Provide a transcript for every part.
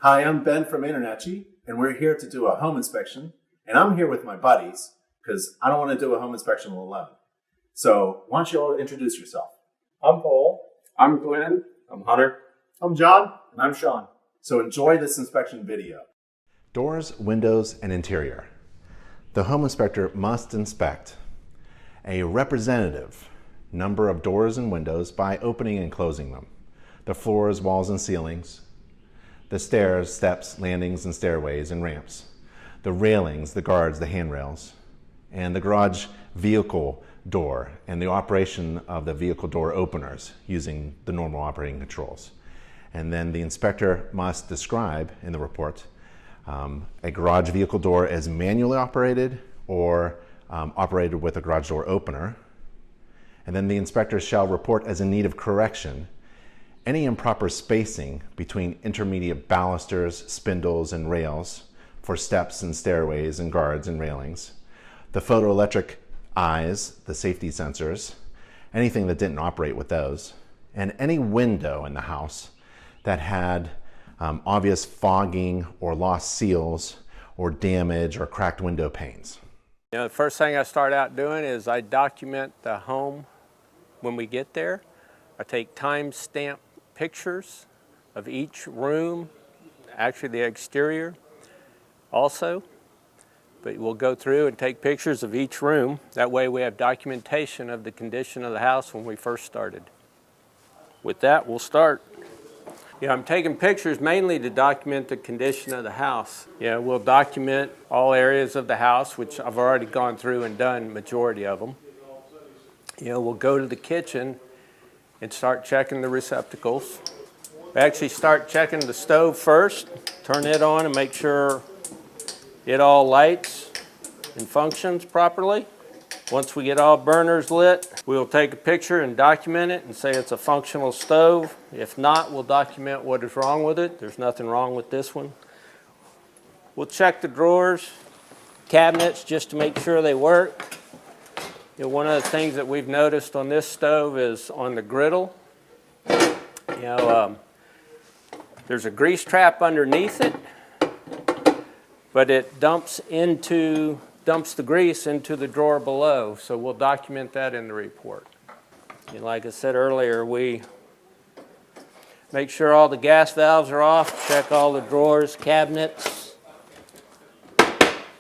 Hi, I'm Ben from InterNACHI, and we're here to do a home inspection. And I'm here with my buddies because I don't want to do a home inspection alone. So why don't you all introduce yourself? I'm Paul. I'm Glenn. I'm Hunter. I'm John. And I'm Sean. So enjoy this inspection video. Doors, windows, and interior. The home inspector must inspect a representative number of doors and windows by opening and closing them, the floors, walls, and ceilings, the stairs, steps, landings, and stairways and ramps, the railings, the guards, the handrails, and the garage vehicle door and the operation of the vehicle door openers using the normal operating controls. And then the inspector must describe in the report a garage vehicle door as manually operated or operated with a garage door opener. And then the inspector shall report as in need of correction any improper spacing between intermediate balusters, spindles, and rails for steps and stairways and guards and railings, the photoelectric eyes, the safety sensors, anything that didn't operate with those, and any window in the house that had obvious fogging or lost seals or damage or cracked window panes. You know, the first thing I start out doing is I document the home when we get there. I take time-stamp pictures of each room, actually the exterior also. But we'll go through and take pictures of each room. That way we have documentation of the condition of the house when we first started. With that, we'll start. I'm taking pictures mainly to document the condition of the house. We'll document all areas of the house, which I've already gone through and done majority of them. We'll go to the kitchen and start checking the receptacles. We actually start checking the stove first, turn it on and make sure it all lights and functions properly. Once we get all burners lit, we'll take a picture and document it and say it's a functional stove. If not, we'll document what is wrong with it. There's nothing wrong with this one. We'll check the drawers, cabinets, just to make sure they work. One of the things that we've noticed on this stove is on the griddle, there's a grease trap underneath it, but it dumps the grease into the drawer below, so we'll document that in the report. Like I said earlier, we make sure all the gas valves are off, check all the drawers, cabinets,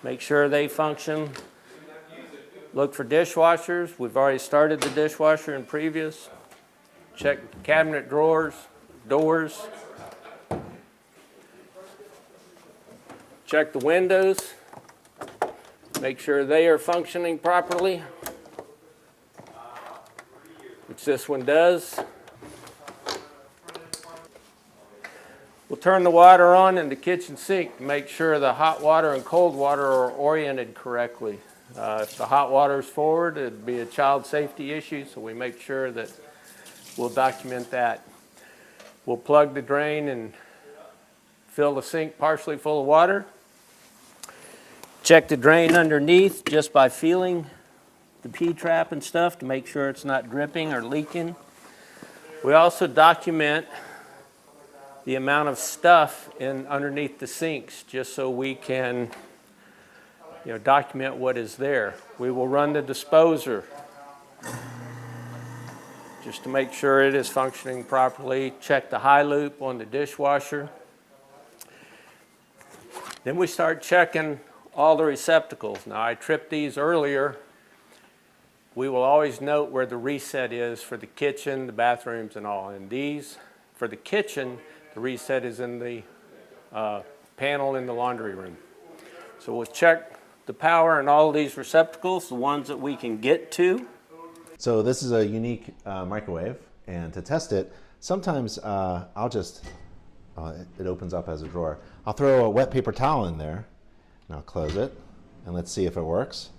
make sure they function. Look for dishwashers. We've already started the dishwasher in previous. Check cabinet drawers, doors. Check the windows. Make sure they are functioning properly, which this one does. We'll turn the water on in the kitchen sink to make sure the hot water and cold water are oriented correctly. If the hot water is forward, it'd be a child safety issue, so we make sure that we'll document that. We'll plug the drain and fill the sink partially full of water. Check the drain underneath just by feeling the P-trap and stuff to make sure it's not dripping or leaking. We also document the amount of stuff underneath the sinks just so we can document what is there. We will run the disposer just to make sure it is functioning properly. Check the high loop on the dishwasher. Then we start checking all the receptacles. Now I tripped these earlier. We will always note where the reset is for the kitchen, the bathrooms, and all. And these, for the kitchen, the reset is in the panel in the laundry room. So we'll check the power in all of these receptacles, the ones that we can get to. So this is a unique microwave, and to test it, sometimes I'll just, it opens up as a drawer. I'll throw a wet paper towel in there, and I'll close it, and let's see if it works.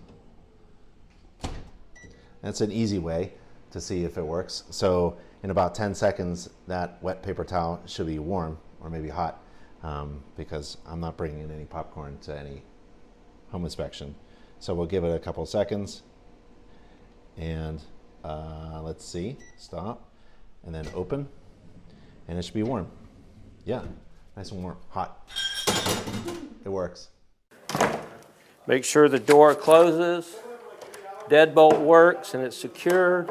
That's an easy way to see if it works. So in about 10 seconds, that wet paper towel should be warm, or maybe hot, because I'm not bringing in any popcorn to any home inspection. So we'll give it a couple seconds, and let's see, stop, and then open, and it should be warm. Yeah, Nice and warm, hot. It works. Make sure the door closes, deadbolt works and it's secured.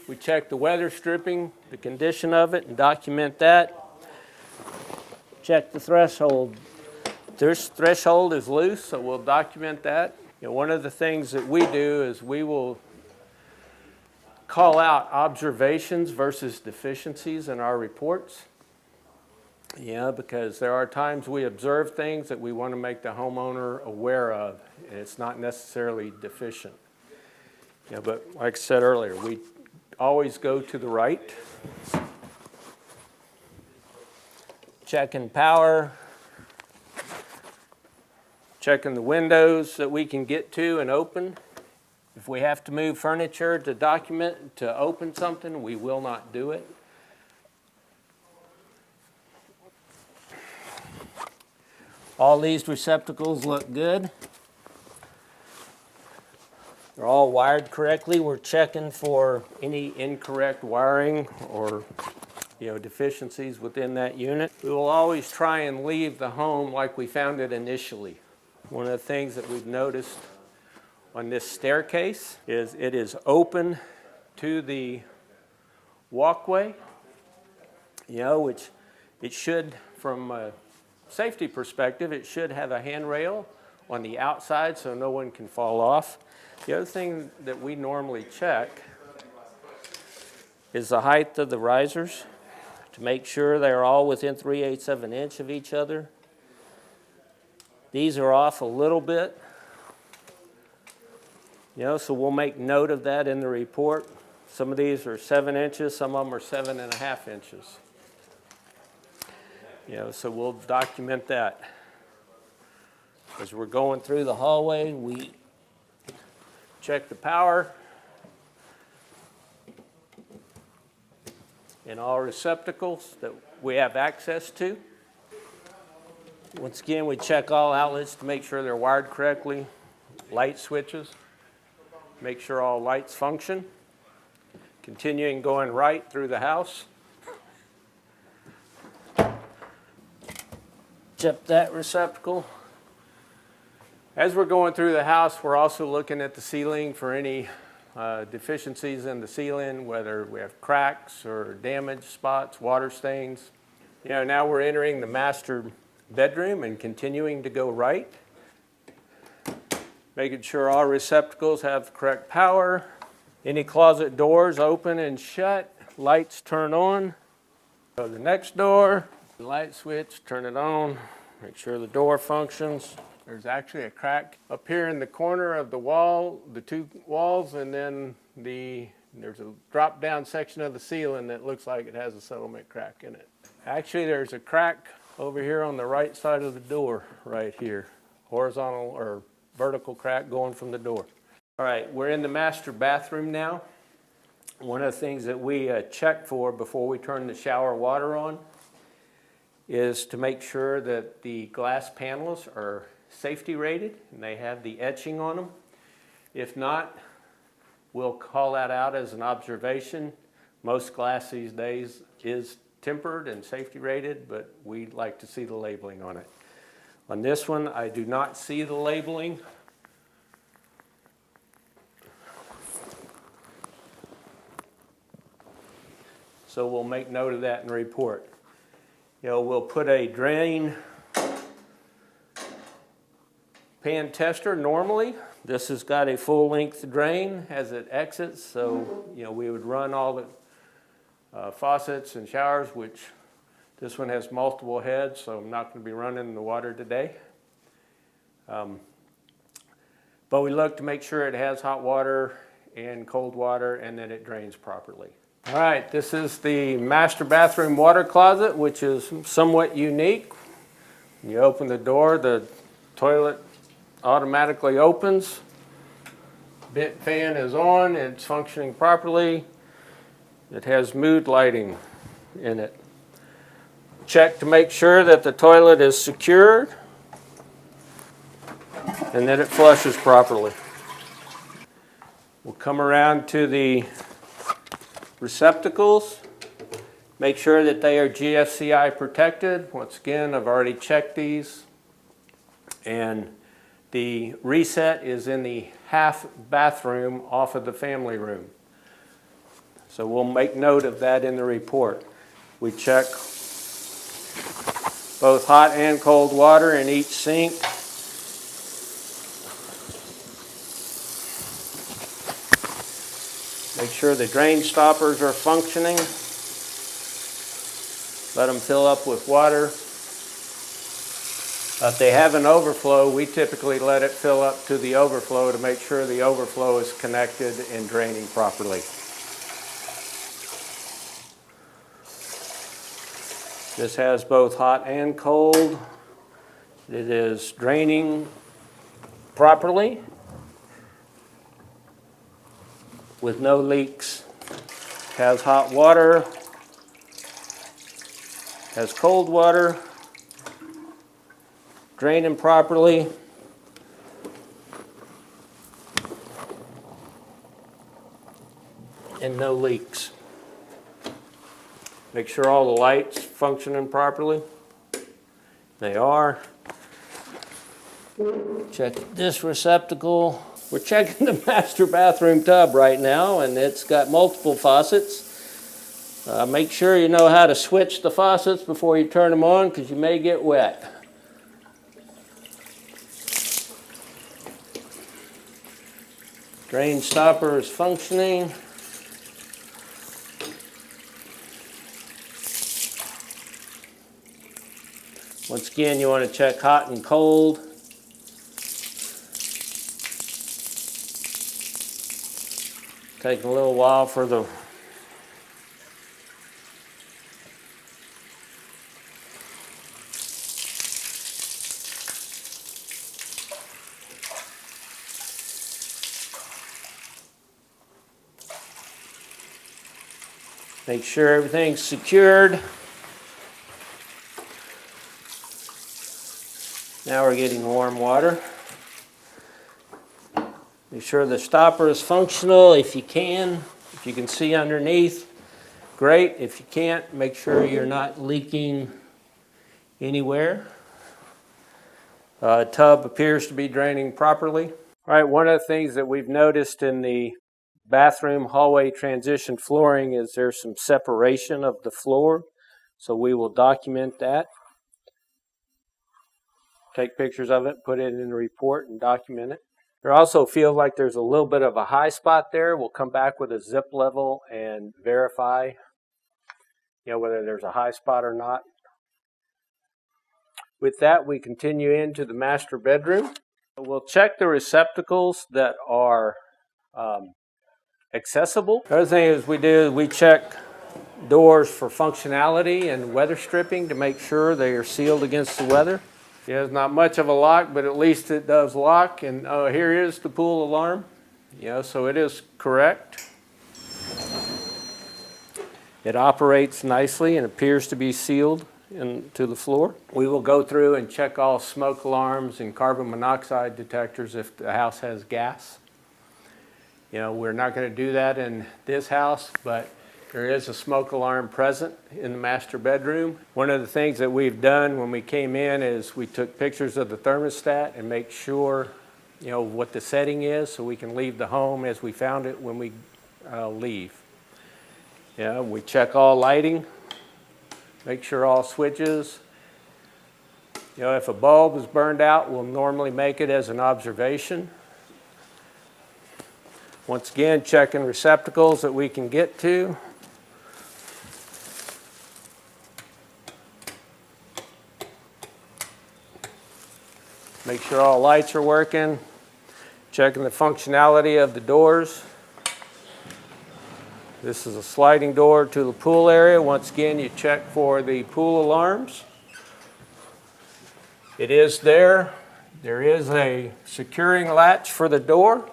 We check the weather stripping, the condition of it, and document that. Check the threshold. This threshold is loose, so we'll document that. One of the things that we do is we will call out observations versus deficiencies in our reports. Because there are times we observe things that we want to make the homeowner aware of, and it's not necessarily deficient. But like I said earlier, we always go to the right. Checking power. Checking the windows that we can get to and open. If we have to move furniture to document, to open something, we will not do it. All these receptacles look good. They're all wired correctly. We're checking for any incorrect wiring or deficiencies within that unit. We will always try and leave the home like we found it initially. One of the things that we've noticed on this staircase is it is open to the walkway, which it should, from a safety perspective, it should have a handrail on the outside so no one can fall off. The other thing that we normally check is the height of the risers to make sure they're all within 3/8 of an inch of each other. These are off a little bit, so we'll make note of that in the report. Some of these are 7 inches, some of them are 7.5 inches. So we'll document that. As we're going through the hallway, we check the power in all receptacles that we have access to. Once again, we check all outlets to make sure they're wired correctly. Light switches, make sure all lights function. Continuing going right through the house. Check that receptacle. As we're going through the house, we're also looking at the ceiling for any deficiencies in the ceiling, whether we have cracks or damaged spots, water stains. Now we're entering the master bedroom and continuing to go right. Making sure all receptacles have the correct power. Any closet doors open and shut, lights turn on. Go to the next door, light switch, turn it on, make sure the door functions. There's actually a crack up here in the corner of the wall, the two walls, and then there's a drop down section of the ceiling that looks like it has a settlement crack in it. Actually, there's a crack over here on the right side of the door right here. Horizontal or vertical crack going from the door. All right, we're in the master bathroom now. One of the things that we check for before we turn the shower water on is to make sure that the glass panels are safety rated and they have the etching on them. If not, we'll call that out as an observation. Most glass these days is tempered and safety rated, but we like to see the labeling on it. On this one, I do not see the labeling. So we'll make note of that in the report. We'll put a drain pan tester normally. This has got a full length drain as it exits, so we would run all the faucets and showers, which this one has multiple heads, so I'm not going to be running the water today. But we look to make sure it has hot water and cold water and that it drains properly. All right, this is the master bathroom water closet, which is somewhat unique. When you open the door, the toilet automatically opens. Vent fan is on, it's functioning properly. It has mood lighting in it. Check to make sure that the toilet is secured and that it flushes properly. We'll come around to the receptacles. Make sure that they are GFCI protected. Once again, I've already checked these. And the reset is in the half bathroom off of the family room. So we'll make note of that in the report. We check both hot and cold water in each sink. Make sure the drain stoppers are functioning. Let them fill up with water. If they have an overflow, we typically let it fill up to the overflow to make sure the overflow is connected and draining properly. This has both hot and cold. It is draining properly with no leaks. Has hot water, has cold water, draining properly. And no leaks. Make sure all the lights functioning properly. They are. Check this receptacle. We're checking the master bathroom tub right now, and it's got multiple faucets. Make sure you know how to switch the faucets before you turn them on, because you may get wet. Drain stopper is functioning. Once again, you want to check hot and cold. Take a little while for the make sure everything's secured. Now we're getting warm water. Make sure the stopper is functional if you can. If you can see underneath, great. If you can't, make sure you're not leaking anywhere. Tub appears to be draining properly. All right, one of the things that we've noticed in the bathroom hallway transition flooring is there's some separation of the floor. So we will document that. Take pictures of it, put it in the report, and document it. There also feels like there's a little bit of a high spot there. We'll come back with a zip level and verify, whether there's a high spot or not. With that, we continue into the master bedroom. We'll check the receptacles that are accessible. The other thing is we check doors for functionality and weather stripping to make sure they are sealed against the weather. Yeah, it's not much of a lock, but at least it does lock. And here is the pool alarm. So it is correct. It operates nicely and appears to be sealed into the floor. We will go through and check all smoke alarms and carbon monoxide detectors if the house has gas. We're not going to do that in this house, but there is a smoke alarm present in the master bedroom. One of the things that we've done when we came in is we took pictures of the thermostat and make sure, what the setting is so we can leave the home as we found it when we leave. We check all lighting, make sure all switches. If a bulb is burned out, we'll normally make it as an observation. Once again, checking receptacles that we can get to. Make sure all lights are working. Checking the functionality of the doors. This is a sliding door to the pool area. Once again, you check for the pool alarms. It is there. There is a securing latch for the door.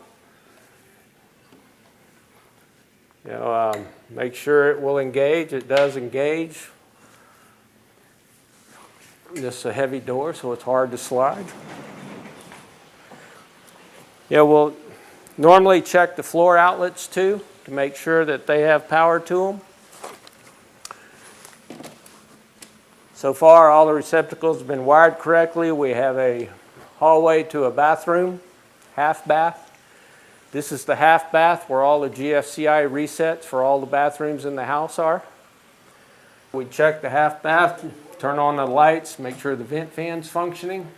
Make sure it will engage. It does engage. This is a heavy door, so it's hard to slide. We'll normally check the floor outlets too to make sure that they have power to them. So far, all the receptacles have been wired correctly. We have a hallway to a bathroom, half bath. This is the half bath where all the GFCI resets for all the bathrooms in the house are. We check the half bath, turn on the lights, make sure the vent fan's functioning.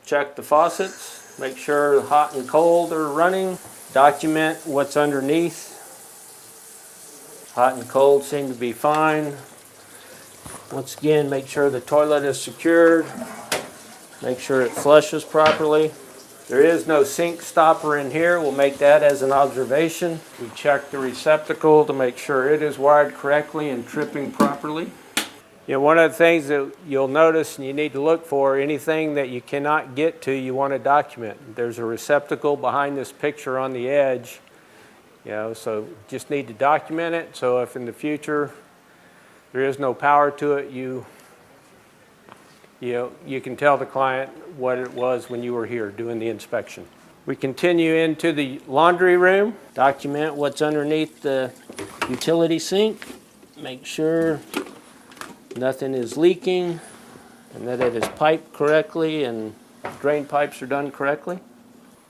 Check the faucets, make sure the hot and cold are running. Document what's underneath. Hot and cold seem to be fine. Once again, make sure the toilet is secured. Make sure it flushes properly. There is no sink stopper in here. We'll make that as an observation. We check the receptacle to make sure it is wired correctly and tripping properly. You know, one of the things that you'll notice and you need to look for, anything that you cannot get to, you want to document. There's a receptacle behind this picture on the edge, you know, so just need to document it. So if in the future there is no power to it, you can tell the client what it was when you were here doing the inspection. We continue into the laundry room, document what's underneath the utility sink, make sure nothing is leaking and that it is piped correctly and drain pipes are done correctly.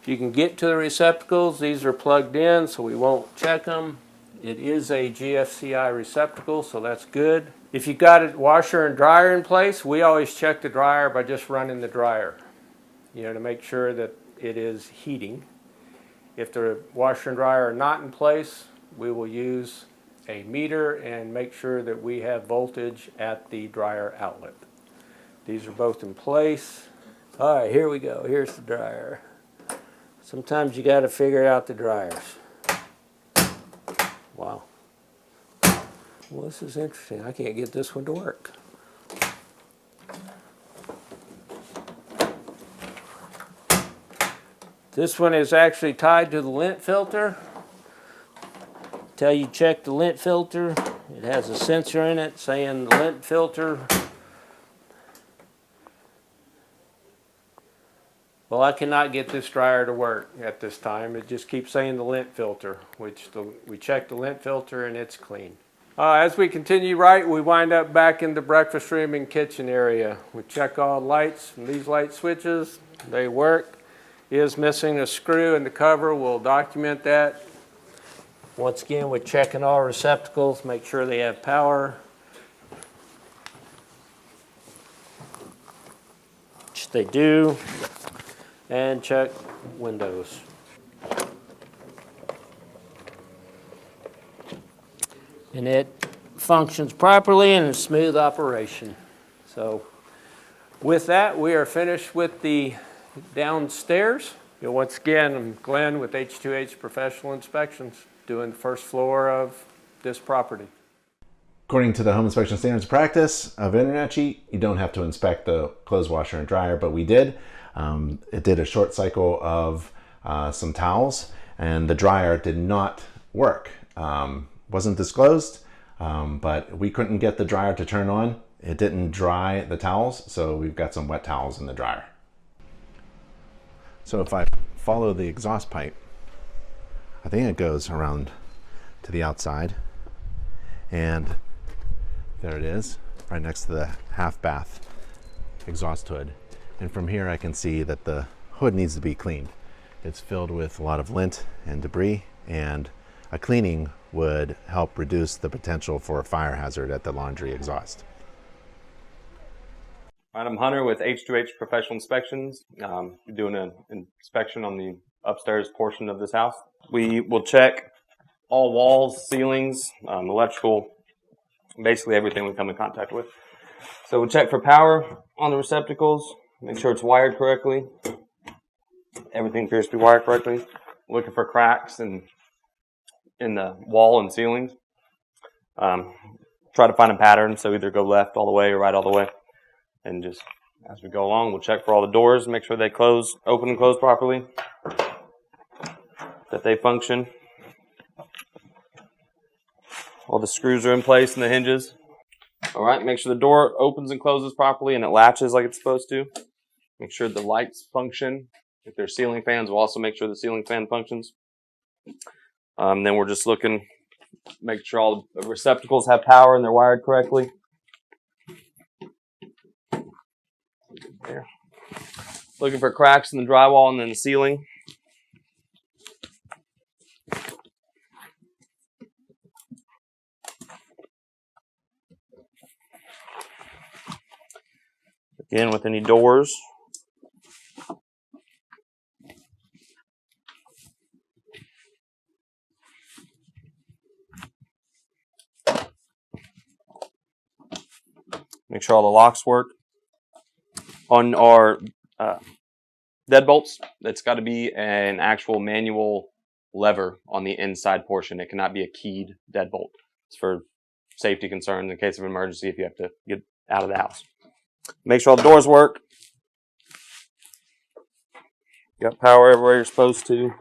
If you can get to the receptacles, these are plugged in so we won't check them. It is a GFCI receptacle, so that's good. If you've got a washer and dryer in place, we always check the dryer by just running the dryer, you know, to make sure that it is heating. If the washer and dryer are not in place, we will use a meter and make sure that we have voltage at the dryer outlet. These are both in place. All right, here we go. Here's the dryer. Sometimes you got to figure out the dryers. Wow. Well, this is interesting. I can't get this one to work. This one is actually tied to the lint filter. Until you check the lint filter, it has a sensor in it saying the lint filter. Well, I cannot get this dryer to work at this time. It just keeps saying the lint filter, which we check the lint filter and it's clean. As we continue right, we wind up back in the breakfast room and kitchen area. We check all the lights and these light switches, they work. Is missing a screw in the cover, we'll document that. Once again, we're checking all receptacles, make sure they have power. Which they do. And check windows. And it functions properly and is smooth operation. So with that, we are finished with the downstairs. Once again, I'm Glenn with H2H Professional Inspections, doing the first floor of this property. According to the home inspection standards practice of InterNACHI, you don't have to inspect the clothes washer and dryer, but we did. It did a short cycle of some towels, and the dryer did not work. Wasn't disclosed, but we couldn't get the dryer to turn on. It didn't dry the towels, so we've got some wet towels in the dryer. So if I follow the exhaust pipe, I think it goes around to the outside, and there it is, right next to the half bath exhaust hood. And from here I can see that the hood needs to be cleaned. It's filled with a lot of lint and debris, and a cleaning would help reduce the potential for a fire hazard at the laundry exhaust. All right, I'm Hunter with H2H Professional Inspections. We're doing an inspection on the upstairs portion of this house. We will check all walls, ceilings, electrical, basically everything we come in contact with. So we'll check for power on the receptacles, make sure it's wired correctly. Everything appears to be wired correctly. Looking for cracks in the wall and ceilings. Try to find a pattern, so either go left all the way or right all the way. And just as we go along, we'll check for all the doors, make sure they open and close properly, that they function. All the screws are in place and the hinges. All right, make sure the door opens and closes properly and it latches like it's supposed to. Make sure the lights function. If there's ceiling fans, we'll also make sure the ceiling fan functions. Then we're just looking, make sure all the receptacles have power and they're wired correctly. There. Looking for cracks in the drywall and then the ceiling. Again, with any doors. Make sure all the locks work. On our deadbolts, it's got to be an actual manual lever on the inside portion. It cannot be a keyed deadbolt. It's for safety concerns in case of emergency if you have to get out of the house. Make sure all the doors work. You got power everywhere you're supposed to.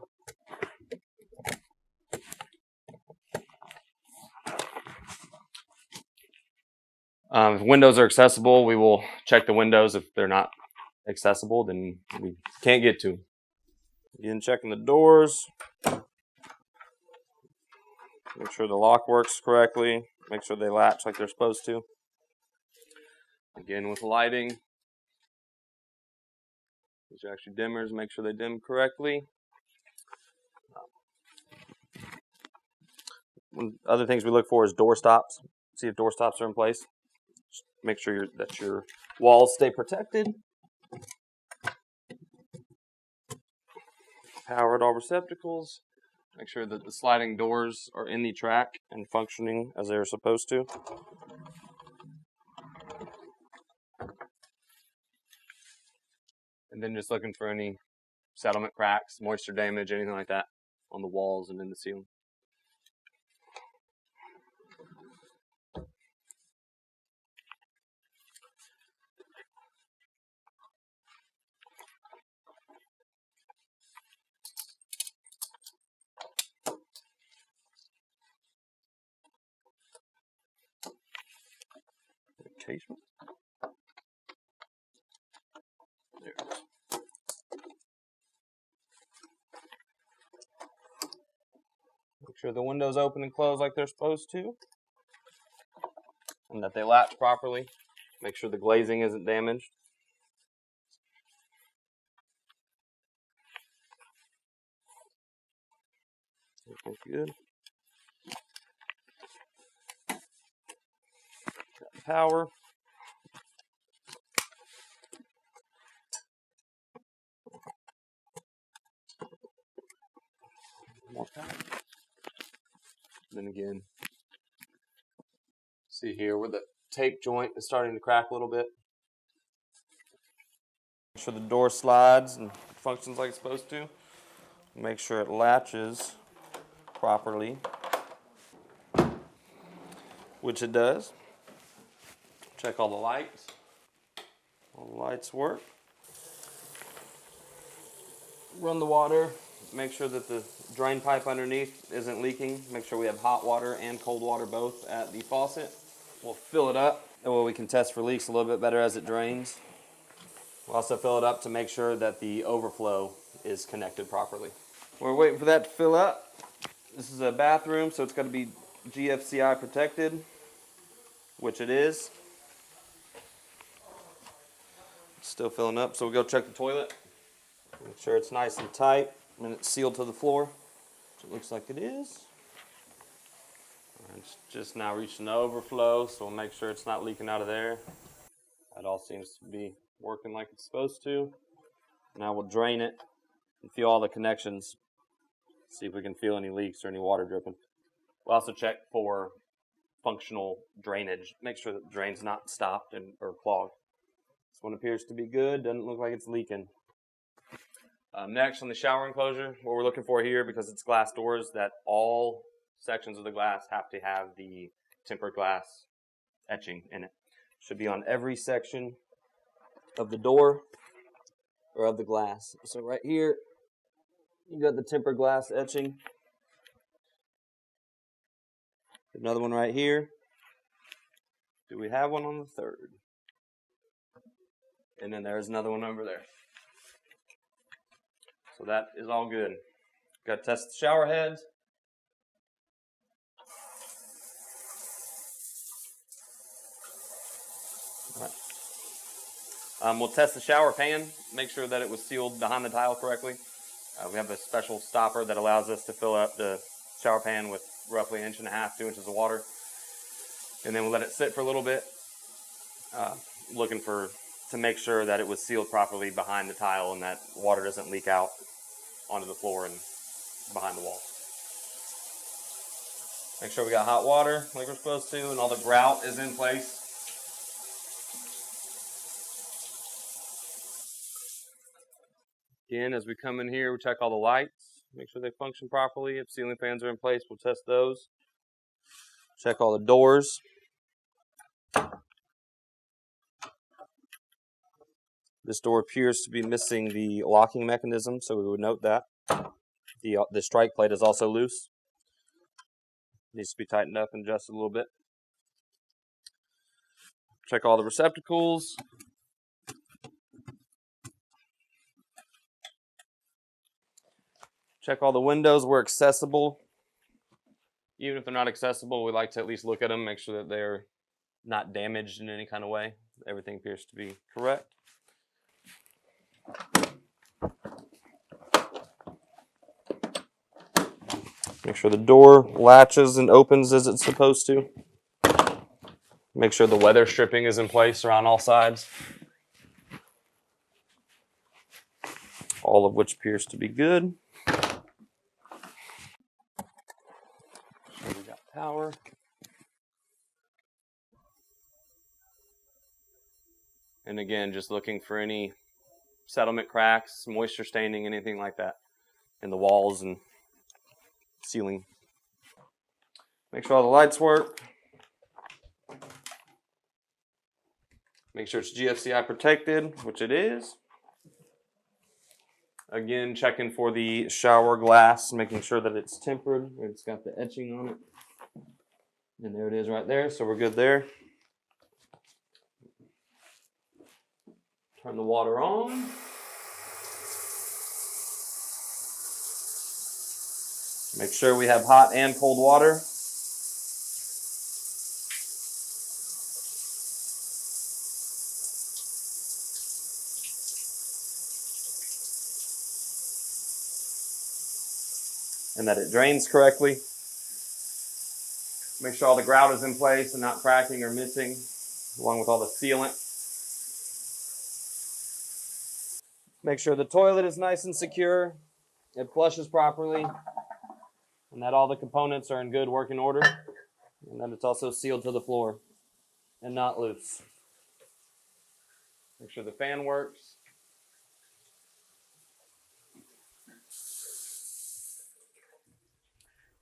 If windows are accessible, we will check the windows. If they're not accessible, then we can't get to them. Again, checking the doors. Make sure the lock works correctly. Make sure they latch like they're supposed to. Again, with lighting. These are actually dimmers. Make sure they dim correctly. Other things we look for is door stops. See if door stops are in place. Just make sure that your walls stay protected. Powered all receptacles. Make sure that the sliding doors are in the track and functioning as they're supposed to. And then just looking for any settlement cracks, moisture damage, anything like that on the walls and in the ceiling. Casement. There it is. Make sure the windows open and close like they're supposed to, and that they latch properly. Make sure the glazing isn't damaged. Looks good. Got power. More power. Then again, see here where the tape joint is starting to crack a little bit. Make sure the door slides and functions like it's supposed to. Make sure it latches properly, which it does. Check all the lights. All the lights work. Run the water. Make sure that the drain pipe underneath isn't leaking. Make sure we have hot water and cold water both at the faucet. We'll fill it up. That way we can test for leaks a little bit better as it drains. We'll also fill it up to make sure that the overflow is connected properly. We're waiting for that to fill up. This is a bathroom, so it's got to be GFCI protected, which it is. It's still filling up, so we'll go check the toilet. Make sure it's nice and tight and it's sealed to the floor, which it looks like it is. It's just now reaching the overflow, so we'll make sure it's not leaking out of there. That all seems to be working like it's supposed to. Now we'll drain it and feel all the connections. See if we can feel any leaks or any water dripping. We'll also check for functional drainage. Make sure that the drain's not stopped or clogged. This one appears to be good. Doesn't look like it's leaking. Next, on the shower enclosure, what we're looking for here, because it's glass doors, that all sections of the glass have to have the tempered glass etching in it. Should be on every section of the door or of the glass. So right here, you got the tempered glass etching. Another one right here. Do we have one on the third? And then there's another one over there. So that is all good. Got to test the shower heads. All right. We'll test the shower pan, make sure that it was sealed behind the tile correctly. We have a special stopper that allows us to fill up the shower pan with roughly 1.5 inches, 2 inches of water. And then we'll let it sit for a little bit, looking to make sure that it was sealed properly behind the tile and that water doesn't leak out onto the floor and behind the wall. Make sure we got hot water like we're supposed to and all the grout is in place. Again, as we come in here, we check all the lights, make sure they function properly. If ceiling fans are in place, we'll test those. Check all the doors. This door appears to be missing the locking mechanism, so we would note that. The strike plate is also loose. Needs to be tightened up and adjusted a little bit. Check all the receptacles. Check all the windows where accessible. Even if they're not accessible, we like to at least look at them, make sure that they're not damaged in any kind of way. Everything appears to be correct. Make sure the door latches and opens as it's supposed to. Make sure the weather stripping is in place around all sides. All of which appears to be good. So we got power. And again, just looking for any settlement cracks, moisture staining, anything like that in the walls and ceiling. Make sure all the lights work. Make sure it's GFCI protected, which it is. Again, checking for the shower glass, making sure that it's tempered. It's got the etching on it. And there it is right there, so we're good there. Turn the water on. Make sure we have hot and cold water. And that it drains correctly. Make sure all the grout is in place and not cracking or missing, along with all the sealant. Make sure the toilet is nice and secure, it flushes properly, and that all the components are in good working order, and that it's also sealed to the floor and not loose. Make sure the fan works.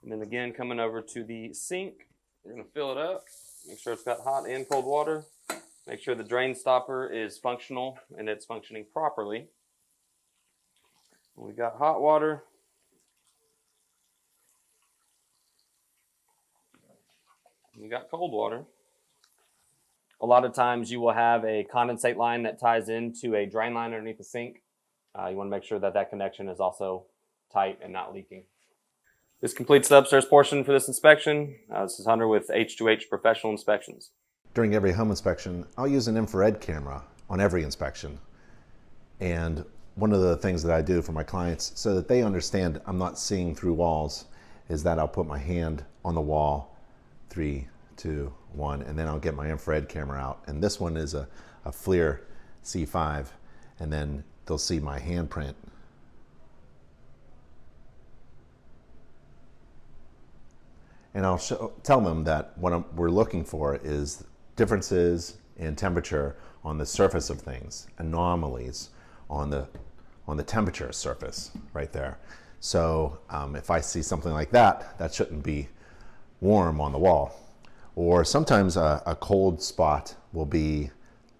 And then again, coming over to the sink, we're going to fill it up. Make sure it's got hot and cold water. Make sure the drain stopper is functional and it's functioning properly. We got hot water. We got cold water. A lot of times you will have a condensate line that ties into a drain line underneath the sink. You want to make sure that that connection is also tight and not leaking. This completes the upstairs portion for this inspection. This is Hunter with H2H Professional Inspections. During every home inspection, I'll use an infrared camera on every inspection. And one of the things that I do for my clients so that they understand I'm not seeing through walls is that I'll put my hand on the wall, 3, 2, 1, and then I'll get my infrared camera out. And this one is a FLIR C5, and then they'll see my handprint. And I'll tell them that what we're looking for is differences in temperature on the surface of things, anomalies on the temperature surface right there. So if I see something like that, that shouldn't be warm on the wall. Or sometimes a cold spot will be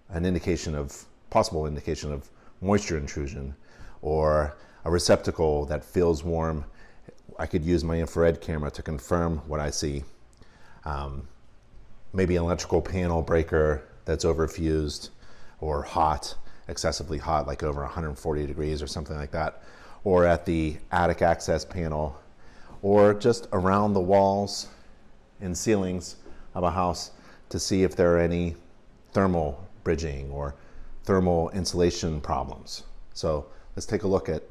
an indication of, possible indication of moisture intrusion, or a receptacle that feels warm. I could use my infrared camera to confirm what I see. Maybe an electrical panel breaker that's overfused or hot, excessively hot, like over 140 degrees or something like that. Or at the attic access panel, or just around the walls and ceilings of a house to see if there are any thermal bridging or thermal insulation problems. So let's take a look at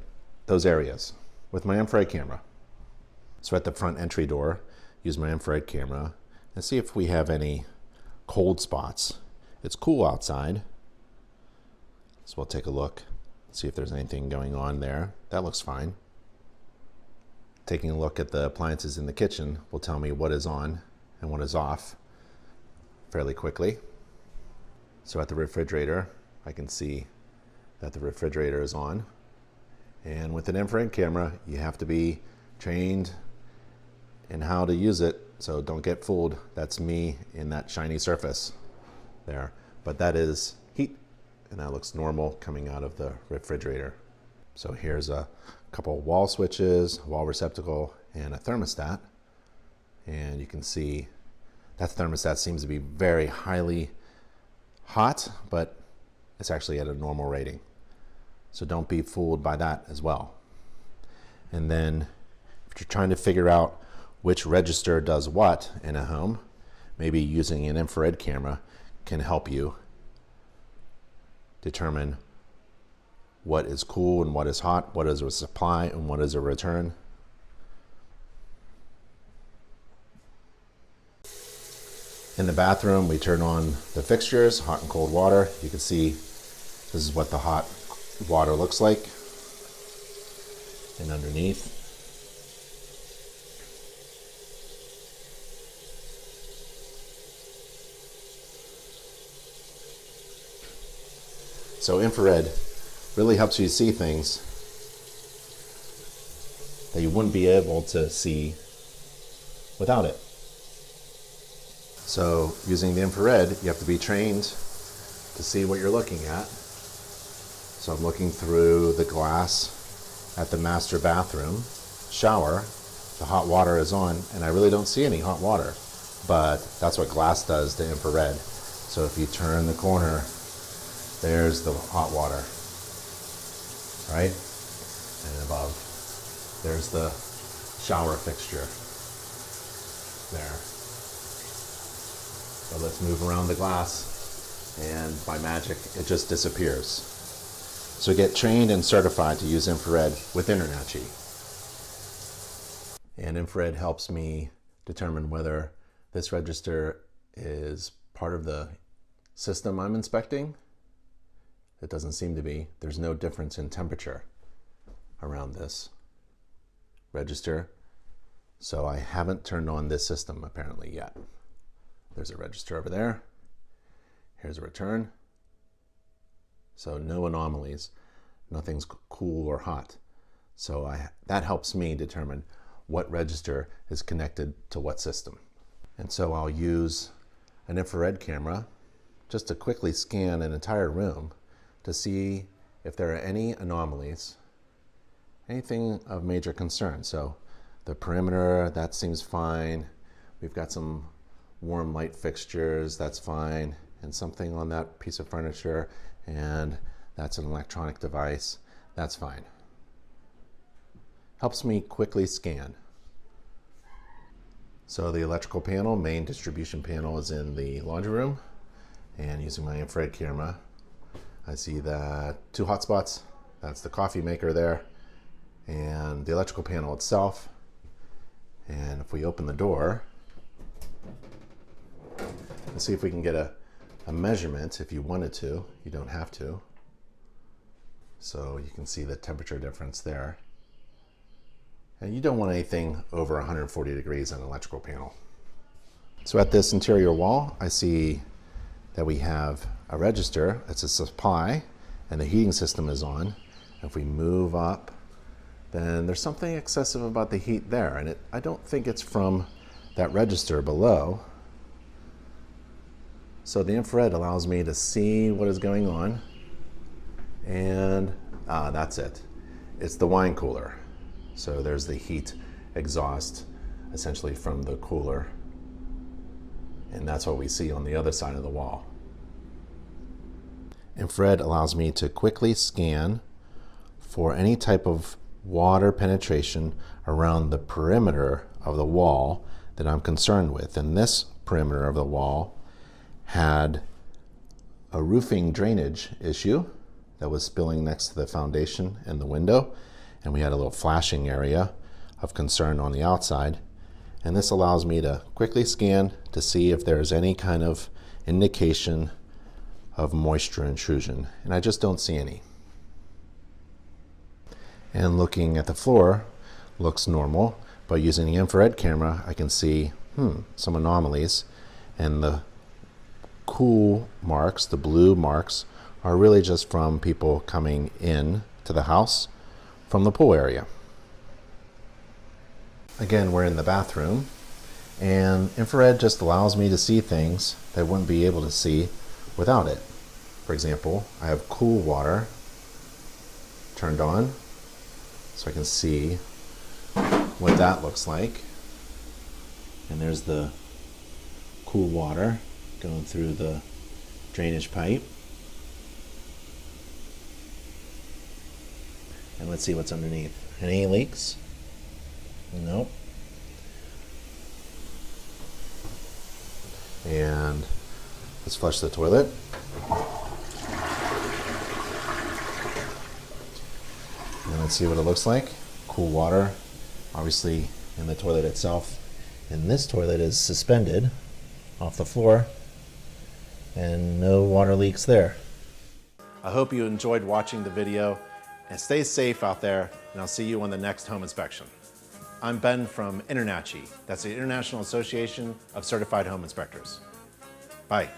those areas with my infrared camera. So at the front entry door, use my infrared camera and see if we have any cold spots. It's cool outside, so we'll take a look, see if there's anything going on there. That looks fine. Taking a look at the appliances in the kitchen will tell me what is on and what is off fairly quickly. So at the refrigerator, I can see that the refrigerator is on. And with an infrared camera, you have to be trained in how to use it, so don't get fooled. That's me in that shiny surface there. But that is heat, and that looks normal coming out of the refrigerator. So here's a couple wall switches, wall receptacle, and a thermostat. And you can see that thermostat seems to be very highly hot, but it's actually at a normal rating. So don't be fooled by that as well. And then if you're trying to figure out which register does what in a home, maybe using an infrared camera can help you determine what is cool and what is hot, what is a supply and what is a return. In the bathroom, we turn on the fixtures, hot and cold water. You can see this is what the hot water looks like. And underneath, so infrared really helps you see things that you wouldn't be able to see without it. So using the infrared, you have to be trained to see what you're looking at. So I'm looking through the glass at the master bathroom shower. The hot water is on, and I really don't see any hot water, but that's what glass does to infrared. So if you turn the corner, there's the hot water, right? And above, there's the shower fixture there. So let's move around the glass, and by magic, it just disappears. So get trained and certified to use infrared with InterNACHI. And infrared helps me determine whether this register is part of the system I'm inspecting. It doesn't seem to be. There's no difference in temperature around this register. So I haven't turned on this system apparently yet. There's a register over there. Here's a return. So no anomalies. Nothing's cool or hot. So that helps me determine what register is connected to what system. And so I'll use an infrared camera just to quickly scan an entire room to see if there are any anomalies, anything of major concern. So the perimeter, that seems fine. We've got some warm light fixtures, that's fine, and something on that piece of furniture, and that's an electronic device, that's fine. Helps me quickly scan. So the electrical panel, main distribution panel, is in the laundry room, and using my infrared camera, I see that 2 hotspots, that's the coffee maker there, and the electrical panel itself. And if we open the door, let's see if we can get a measurement if you wanted to. You don't have to. So you can see the temperature difference there. And you don't want anything over 140 degrees on an electrical panel. So at this interior wall, I see that we have a register. It's a supply, and the heating system is on. If we move up, then there's something excessive about the heat there, and I don't think it's from that register below. So the infrared allows me to see what is going on, and that's it. It's the wine cooler. So there's the heat exhaust essentially from the cooler, and that's what we see on the other side of the wall. Infrared allows me to quickly scan for any type of water penetration around the perimeter of the wall that I'm concerned with. And this perimeter of the wall had a roofing drainage issue that was spilling next to the foundation and the window, and we had a little flashing area of concern on the outside. And this allows me to quickly scan to see if there's any kind of indication of moisture intrusion, and I just don't see any. And looking at the floor looks normal, but using the infrared camera I can see some anomalies, and the cool marks, the blue marks, are really just from people coming in to the house from the pool area. Again, we're in the bathroom, and infrared just allows me to see things that I wouldn't be able to see without it. For example, I have cool water turned on, so I can see what that looks like. And there's the cool water going through the drainage pipe. And let's see what's underneath. Any leaks? Nope. And let's flush the toilet. And let's see what it looks like. Cool water, obviously, in the toilet itself. And this toilet is suspended off the floor, and no water leaks there. I hope you enjoyed watching the video, and stay safe out there, and I'll see you on the next home inspection. I'm Ben from InterNACHI. That's the International Association of Certified Home Inspectors. Bye.